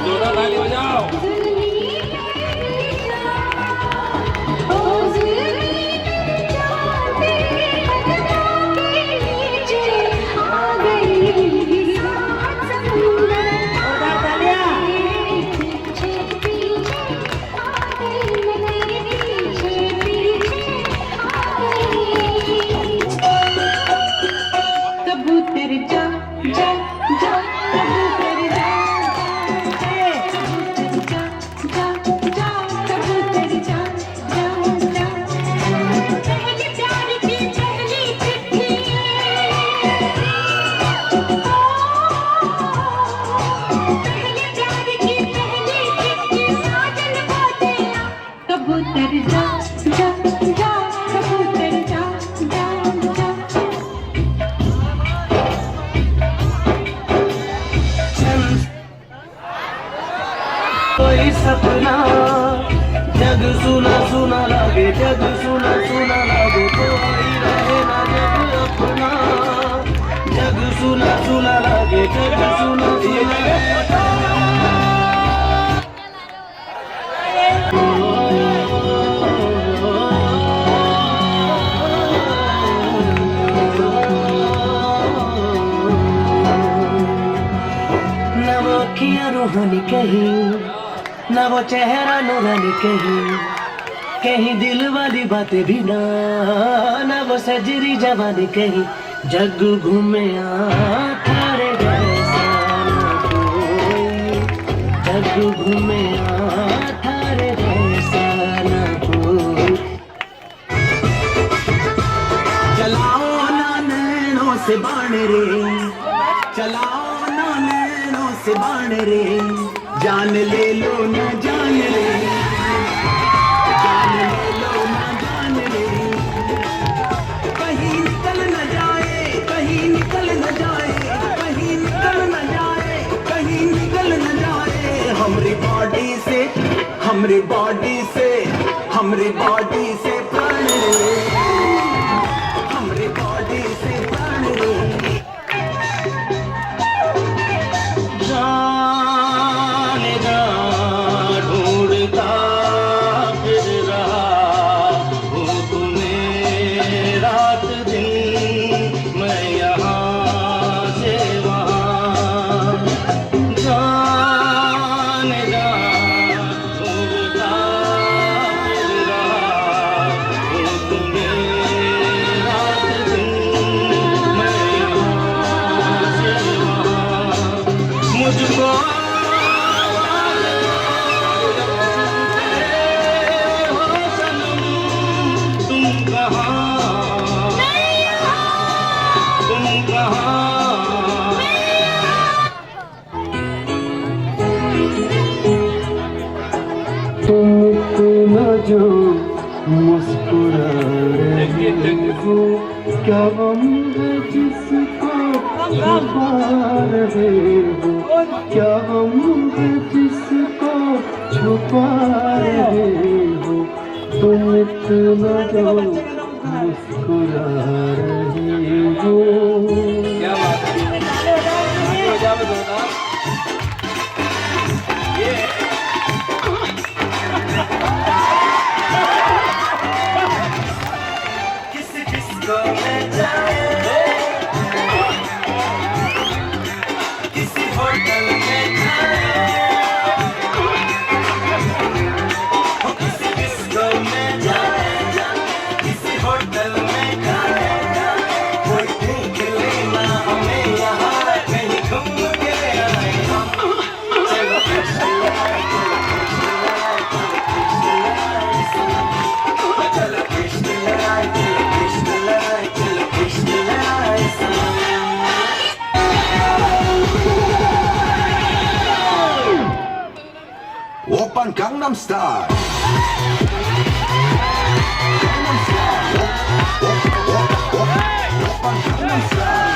जोरदार ताली बजाओ। कबूतर जा जा जा कबूतर जा जा जा कबूतर जा जा जा पहले प्यार की पहली चिट्ठी पहले प्यार की पहली चिट्ठी साजन को दिया कबूतर जा जा जा कबूतर जा जा जा कोई सपना जग सुना सुना लागे, जग सुना सुना लागे, कोई रहे ना जग अपना। जग सुना सुना लागे, जग सुना सुना ना वो अखियाँ रूहानी कहीं, ना वो चेहरा नूरानी कहीं, कहीं दिल वाली बातें भी ना वो सजरी जवानी कहीं। जग घूमे थारे जैसा ना कोई, जग घूमे थारे जैसा ना कोई। चलाओ ना नैनों से बाण रे, चलाओ ना नैनों से बाण रे, जान ले लो ना जान रे, जान ले लो ना जान रे। कहीं निकल न जाए, कहीं निकल न जाए, कहीं निकल न जाए, कहीं निकल न जाए। हमरी बॉडी से, हमरी बॉडी से, हमरी बॉडी से प्राण रे, हमरी बॉडी से प्राण रे। ढूंढता फिर रहा हूँ तुम्हें रात दिन, मैं यहाँ से वहाँ जाने जा। ढूंढता फिर रहा हूँ तुम्हें रात दिन, मैं यहाँ से वहाँ। मुझको तुम इतना जो मुस्कुरा रहे हो, क्या गम है जिसको छुपा रहे हो, क्या गम है जिसको छुपा रहे हो। तुम इतना जो मुस्कुरा रहे हो। क्या बात है, ताली बजाओ जोरदार। किस किस को ले जाए, किसी होटल में जाए, किसी किस को ले जाए, किसी होटल में जाए। कोई देख लेना हमें यहाँ, कहीं घूम के आए हम। चलो चलो कृष्ण लड़ाई, चलो कृष्ण लड़ाई, चलो कृष्ण लड़ाई Oppan Gangnam Style. Oppan Gangnam Style.